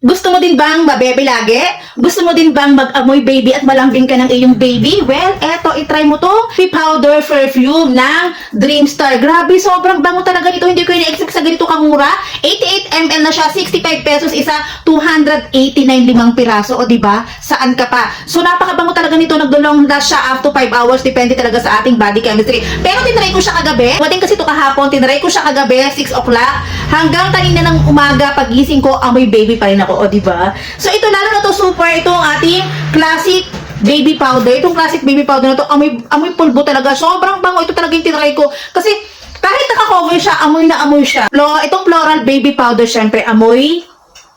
Gusto mo din bang mabebe lagi? Gusto mo din bang mag-amoy baby at malambing ka ng iyong baby? Well, eto, itry mo to. Powder perfume ng Dreamstar. Grabe, sobrang bango talaga nito. Hindi ko ina-expect sa ganito kamura. 88 ml na siya, 65 pesos isa, 289 limang piraso. O diba? Saan ka pa? So, napakabango talaga nito. Nagdulong last siya up to 5 hours. Depende talaga sa ating body chemistry. Pero tinry ko siya kagabi. Wating kasi ito kahapon. Tinry ko siya kagabi, 6 o'clock. Hanggang kanina ng umaga, pagising ko, amoy baby pa rin ako. O, diba? So, ito lalo na to super. Itong ating classic baby powder. Itong classic baby powder na to, amoy pulbo talaga. Sobrang bango. Ito talaga yung tinry ko. Kasi, kahit naka-cover siya, amoy na amoy siya. Itong floral baby powder, syempre, amoy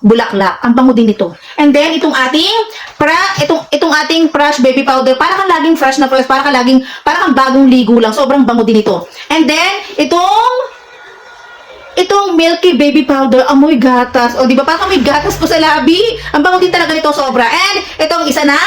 bulaklak. Ang bango din ito. And then, itong ating fresh baby powder, para kang laging fresh na fresh, para kang bagong ligo lang. Sobrang bango din ito. And then, itong milky baby powder, amoy gatas. O, di ba? Parang may gatas ko sa labi. Ang bango din talaga nito, sobra. And, itong isa na,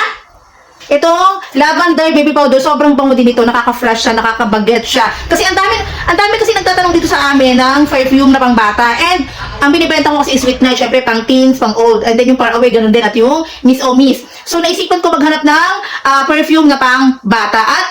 itong lavender baby powder, sobrang bango din ito. Nakaka-fresh siya, nakaka-baget siya. Kasi ang dami kasi nagtatanong dito sa amin ng perfume na pang bata. And, ang binibenta ko kasi is Sweet Night, syempre pang teens, pang old. And then yung Far Away, ganun din. At yung Miss O Miss. So, naisipan ko maghanap ng perfume na pang bata. At,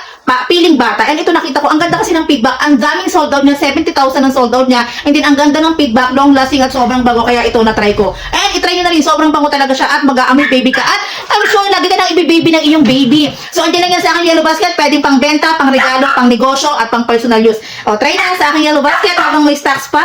piling bata. And ito nakita ko, ang ganda kasi ng feedback. Ang daming sold out niya, 70,000 ang sold out niya. And then, ang ganda ng feedback, long lasting at sobrang bago. Kaya ito na-try ko. And itry nyo na rin, sobrang bango talaga siya at mag-aamoy baby ka. At I'm sure, lagi ka nang ibi-baby ng iyong baby. So, andyan lang yan sa aking Yellow Basket. Pwedeng pang benta, pang regalo, pang negosyo, at pang personal use. O, try na sa aking Yellow Basket habang may stocks pa.